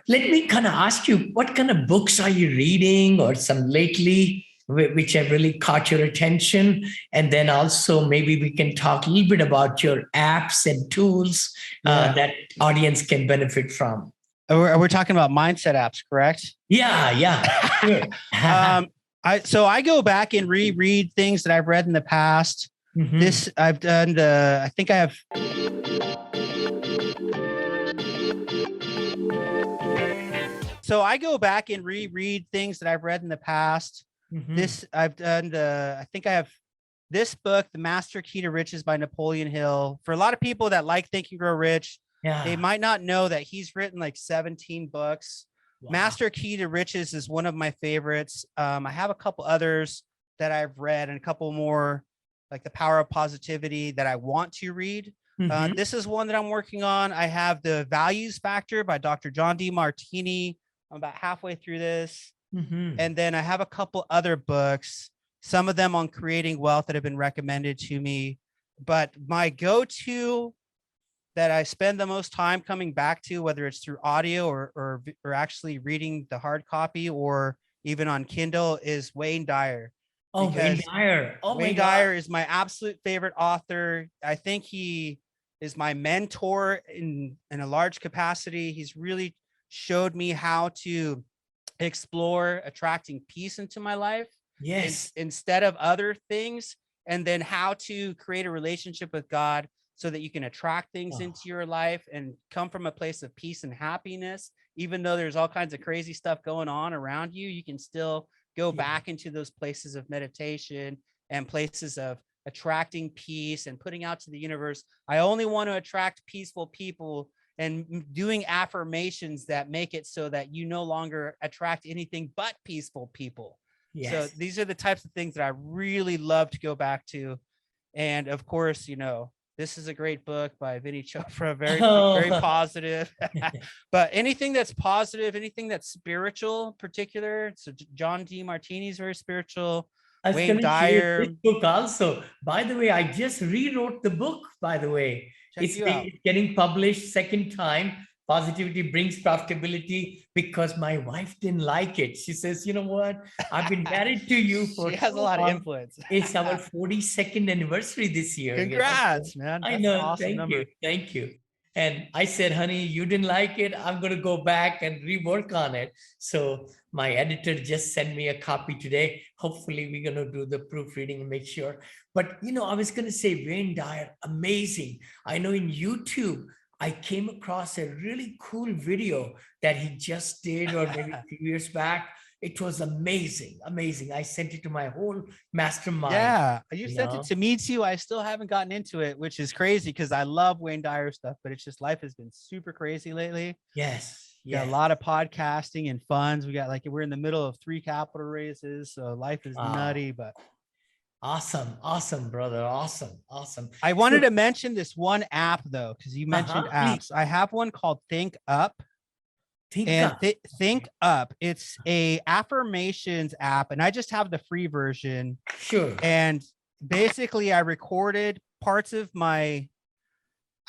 Let me kind of ask you, what kind of books are you reading or some lately which have really caught your attention? And then also maybe we can talk a little bit about your apps and tools Yeah. that audience can benefit from. We're talking about mindset apps, correct? Yeah, yeah. Sure. I go back and reread things that I've read in the past. Mhm. This I've done. I think I have. So I go back and reread things that I've read in the past. Mhm. This I've done. I think I have this book, The Master Key to Riches by Napoleon Hill. For a lot of people that like Think and Grow Rich, Yeah. they might not know that he's written like 17 books. Wow. Master Key to Riches is one of my favorites. I have a couple others that I've read and a couple more like The Power of Positivity that I want to read. Mhm. This is one that I'm working on. I have The Values Factor by Dr. John D. Martini. I'm about halfway through this. Mhm. And then I have a couple other books, some of them on creating wealth that have been recommended to me. But my go-to that I spend the most time coming back to, whether it's through audio or actually reading the hard copy or even on Kindle, is Wayne Dyer. Oh, Wayne Because Dyer. Oh, my Wayne God. Dyer is my absolute favorite author. I think he is my mentor in a large capacity. He's really showed me how to explore attracting peace into my life Yes. instead of other things, and then how to create a relationship with God so that you can attract things into your life and come from a place of peace and happiness. Even though there's all kinds of crazy stuff going on around you, you can still go back into those places of meditation and places of attracting peace and putting out to the universe, I only want to attract peaceful people, and doing affirmations that make it so that you no longer attract anything but peaceful people. Yes. So these are the types of things that I really love to go back to. And of course, this is a great book by Vinney Chopra, very positive. But anything that's positive, anything that's spiritual, particular. So John D. Martini's very spiritual. I was Wayne going to share Dyer. this book also. By the way, I just rewrote the book, by the way. Check you out. Getting published second time. Positivity brings profitability, because my wife didn't like it. She says, you know what? I've been married to you for She has a lot of influence. It's our 42nd anniversary this year. Congrats, man. I That's know. an awesome Thank number. you. Thank you. And I said, honey, you didn't like it. I'm going to go back and rework on it. So my editor just sent me a copy today. Hopefully we're going to do the proofreading and make sure. But, I was going to say Wayne Dyer, amazing. I know in YouTube, I came across a really cool video that he just did, or maybe a few years back. It was amazing, amazing. I sent it to my whole mastermind. Yeah, you sent it to me too. I still haven't gotten into it, which is crazy because I love Wayne Dyer stuff, but it's just life has been super crazy lately. Yes. Got a lot of podcasting and funds. We're in the middle of 3 capital raises, so life is nutty, but awesome, brother. Awesome. I wanted to mention this one app though, because you mentioned apps. I have one called Think Up. Think Up. It's a affirmations app, and I just have the free version. Sure. And basically, I recorded parts of I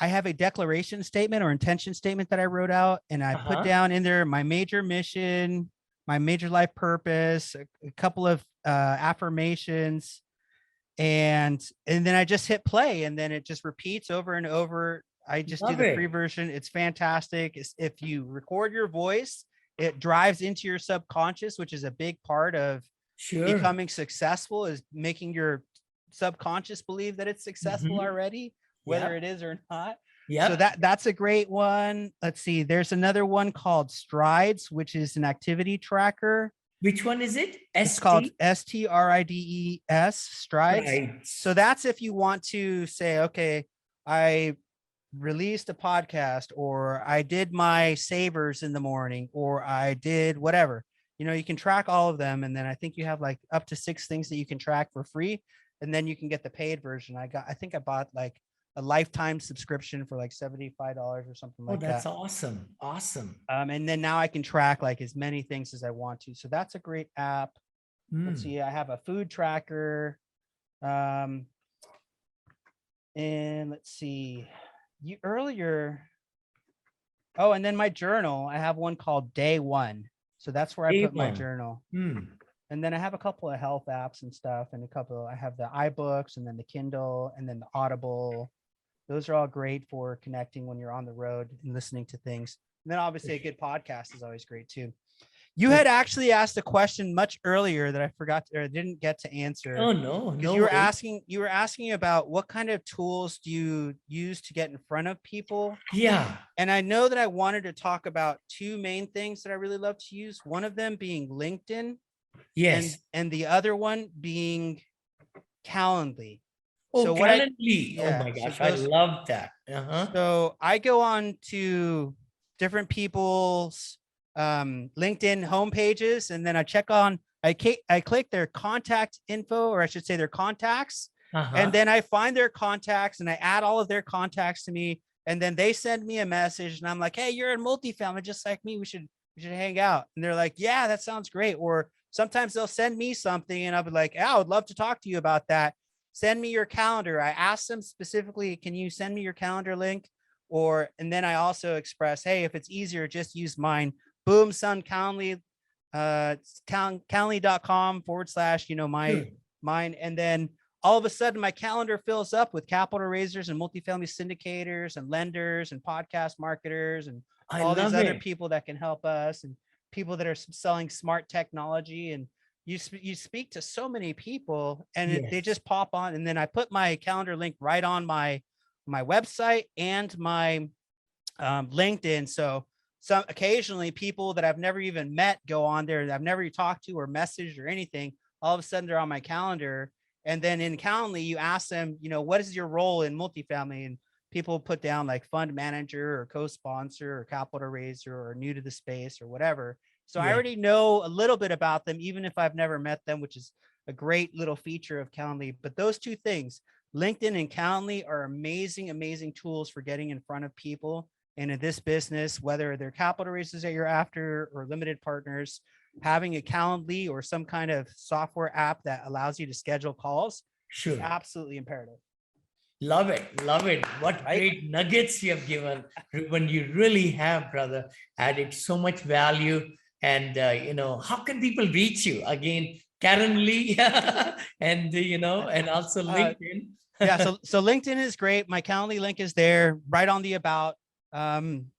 have a declaration statement or intention statement that I wrote out, and I put down in there my major mission, my major life purpose, a couple of affirmations, and then I just hit play, and then it just repeats over and over. I just do the free version. It's fantastic. If you record your voice, it drives into your subconscious, which is a big part of becoming successful, is making your subconscious believe that it's successful already, whether it is or not. Yeah. So that's a great one. Let's see. There's another one called Strides, which is an activity tracker. Which one is it? It's called STRIDES, Strides. Right. So that's if you want to say, okay, I released a podcast, or I did my savers in the morning, or I did whatever. You can track all of them. And then I think you have like up to 6 things that you can track for free. And then you can get the paid version. I think I bought like a lifetime subscription for like $75 or something like that. Oh, that's awesome. Awesome. And then now I can track like as many things as I want to. So that's a great app. Let's see. I have a food tracker. And let's see. You earlier, Oh, and then my journal, I have one called Day One. So that's where I Day put my one. journal. Hmm. And then I have a couple of health apps and stuff, and I have the iBooks and then the Kindle and then the Audible. Those are all great for connecting when you're on the road and listening to things. And then obviously a good podcast is always great too. You had actually asked a question much earlier that I forgot or didn't get to answer. Oh no, Because no you were way. asking about what kind of tools do you use to get in front of people? Yeah. And I know that I wanted to talk about two main things that I really love to use. One of them being LinkedIn, Yes. and the other one being Calendly. Oh, So what I Calendly. Oh yeah, my so gosh, I those love that. Uh-huh. so I go on to different people's LinkedIn homepages, and then I click their contact info, or I should say their contacts, and Uh-huh. then I find their contacts and I add all of their contacts to me, and then they send me a message, and I'm like, hey, you're in multifamily just like me. We should hang out. And they're like, yeah, that sounds great. Or sometimes they'll send me something, and I'll be like, yeah, I would love to talk to you about that. Send me your calendar. I asked them specifically, can you send me your calendar link? And then I also express, hey, if it's easier, just use mine. Boom, son, Calendly, calendly.com/, Sure. mine. And then all of a sudden my calendar fills up with capital raisers and multifamily syndicators and lenders and podcast marketers and I all these love other it. people that can help us, and people that are selling smart technology. And you speak to so many people, and they Yes. just pop on. And then I put my calendar link right on my website and my LinkedIn. So some occasionally people that I've never even met go on there that I've never talked to or messaged or anything. All of a sudden they're on my calendar. And then in Calendly, you ask them, what is your role in multifamily? And people put down like fund manager or co-sponsor or capital raiser or new to the space or whatever. So I Yeah. already know a little bit about them, even if I've never met them, which is a great little feature of Calendly. But those two things, LinkedIn and Calendly, are amazing, amazing tools for getting in front of people. And in this business, whether they're capital raises that you're after or limited partners, having a Calendly or some kind of software app that allows you to schedule calls is Sure. absolutely imperative. Love it. Love it. What Right? great nuggets you have given, Ruben. You really have, brother, added so much value. And, how can people reach you? Again, Karen Lee and, and also Uh, LinkedIn. yeah. So LinkedIn is great. My Calendly link is there right on the about. Um,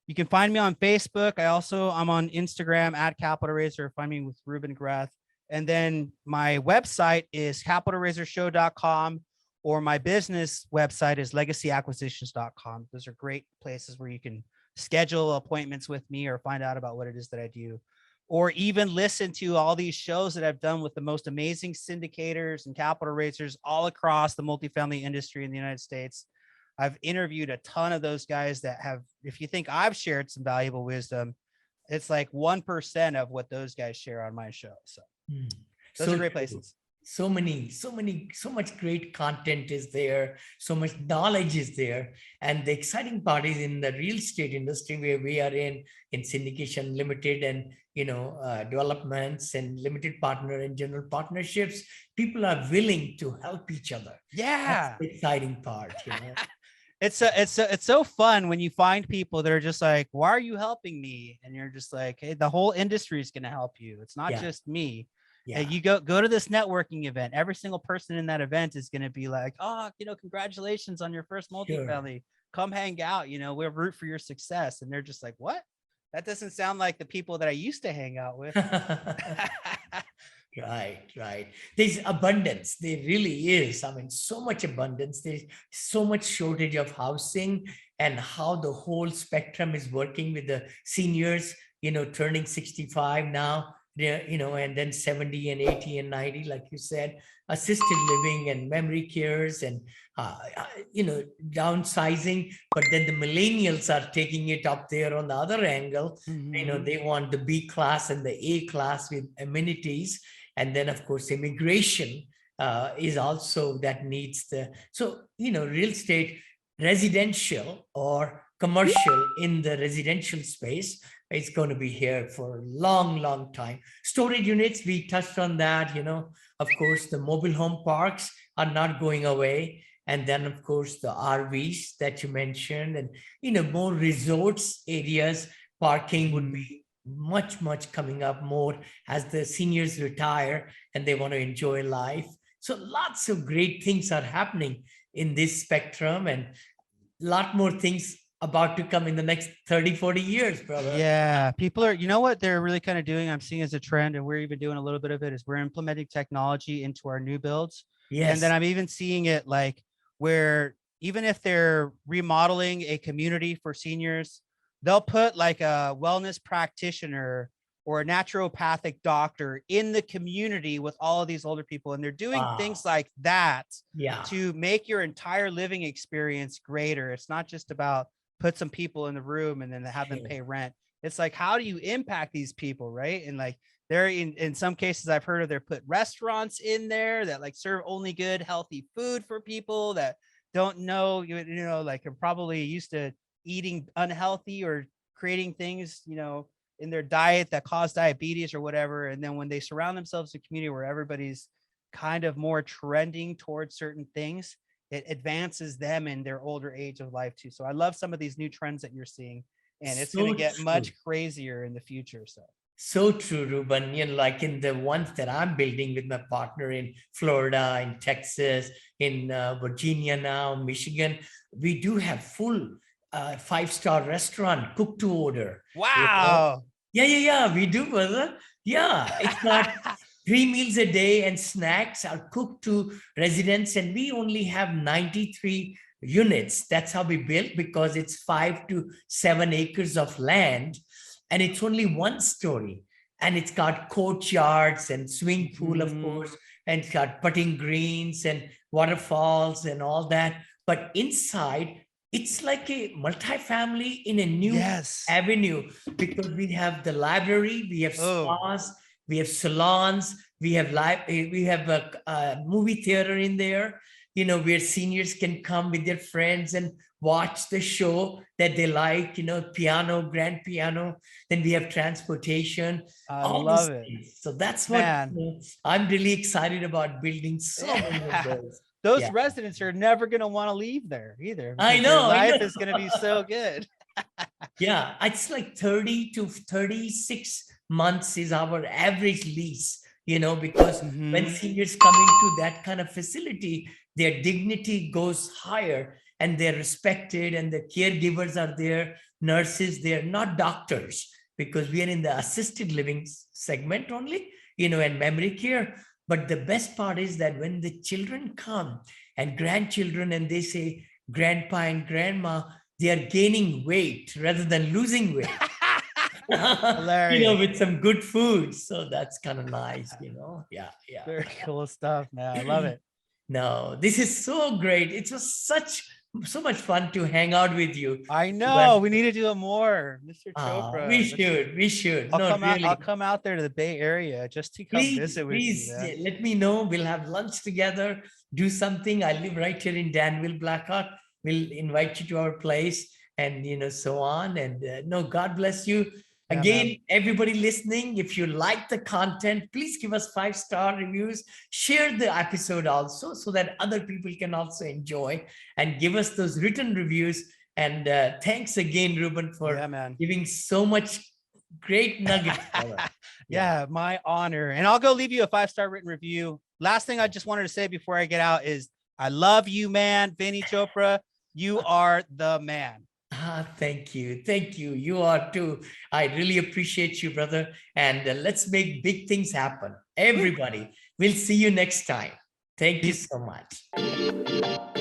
you can find me on Facebook. I'm on Instagram at Capital Raiser. Find me with Ruben Greth. And then my website is capitalraisershow.com, or my business website is legacyacquisitions.com. Those are great places where you can schedule appointments with me or find out about what it is that I do, or even listen to all these shows that I've done with the most amazing syndicators and capital raisers all across the multifamily industry in the United States. I've interviewed a ton of those guys that have, if you think I've shared some valuable wisdom, it's like 1% of what those guys share on my show. So Hmm. those are So great true. places. So much great content is there. So much knowledge is there. And the exciting part is in the real estate industry where we are in syndication limited and, developments and limited partner and general partnerships, people are willing to help each other. That's Yeah. the exciting part. It's so fun when you find people that are just like, why are you helping me? And you're just like, hey, the whole industry is going to help you. It's not Yeah. just me. Yeah. And you go to this networking event. Every single person in that event is going to be like, oh, congratulations on your first Sure. multifamily. Come hang out. We'll root for your success. And they're just like, what? That doesn't sound like the people that I used to hang out with. Right, right. There's abundance. There really is. I mean, so much abundance. There's so much shortage of housing, and how the whole spectrum is working with the seniors, turning 65 now, and then 70 and 80 and 90, like you said, assisted living and memory cares and, downsizing. But then the millennials are taking it up there on the other angle. Mhm. They want the B class and the A class with amenities. And then, of course, immigration is also that needs real estate, residential or commercial in the residential space is going to be here for a long, long time. Storage units, we touched on that, of course, the mobile home parks are not going away. And then, of course, the RVs that you mentioned, and, more resorts areas, parking would be much coming up more as the seniors retire and they want to enjoy life. So lots of great things are happening in this spectrum, and a lot more things about to come in the next 30-40 years, brother. Yeah, people are, you know what they're really kind of doing, I'm seeing as a trend, and we're even doing a little bit of it, is we're implementing technology into our new builds. And then Yes. I'm even seeing it like where even if they're remodeling a community for seniors, they'll put like a wellness practitioner or a naturopathic doctor in the community with all of these older people. And they're doing Wow. things like that Yeah. to make your entire living experience greater. It's not just about put some people in the room and then have them pay rent. It's like, how do you impact these people, right? And like they're in some cases I've heard of, they're put restaurants in there that like serve only good, healthy food for people that don't know, like are probably used to eating unhealthy or creating things, in their diet that cause diabetes or whatever. And then when they surround themselves in a community where everybody's kind of more trending towards certain things, it advances them in their older age of life too. So I love some of these new trends that you're seeing, and it's going to get much crazier in the future. So true, Ruben. Like in the ones that I'm building with my partner in Florida, in Texas, in Virginia now, Michigan, we do have full 5-star restaurant, cook to order. Wow. Yeah, we do, brother. Yeah, it's got 3 meals a day and snacks are cooked to residents, and we only have 93 units. That's how we built, because it's 5 to 7 acres of land, and it's only 1 story, and it's got courtyards and swimming pool, of course, and it's got putting greens and waterfalls and all that. But inside, it's like a multifamily in a new avenue, because we have the library, we have spas, we have salons, we have a movie theater in there, where seniors can come with their friends and watch the show that they like, piano, grand piano. Then we have transportation. I love it. Things. So that's what I'm really excited about building so many of those. Those residents are never going to want to leave there either. I know. Life is going to be so good. Yeah, it's like 30 to 36 months is our average lease, because when seniors come into that kind of facility, their dignity goes higher and they're respected, and the caregivers are there, nurses, they're not doctors, because we are in the assisted living segment only, and memory care. But the best part is that when the children come and grandchildren, and they say grandpa and grandma, they are gaining weight rather than losing weight. With some good food. So that's kind of nice, Yeah. Very cool stuff, man. I love it. No, this is so great. It was so much fun to hang out with you. I know. We need to do it more, Mr. Chopra. We should. I'll come out there to the Bay Area just to come visit with you. Please let me know. We'll have lunch together, do something. I live right here in Danville, Blackhawk. We'll invite you to our place, and so on. And God bless you. Again, everybody listening, if you like the content, please give us 5-star reviews. Share the episode also, so that other people can also enjoy, and give us those written reviews. And thanks again, Ruben, for giving so much great nuggets. Yeah, my honor. And I'll go leave you a 5-star written review. Last thing I just wanted to say before I get out is I love you, man. Vinney Chopra, you are the man. Thank you. You are too. I really appreciate you, brother. And let's make big things happen. Everybody, we'll see you next time. Thank you so much.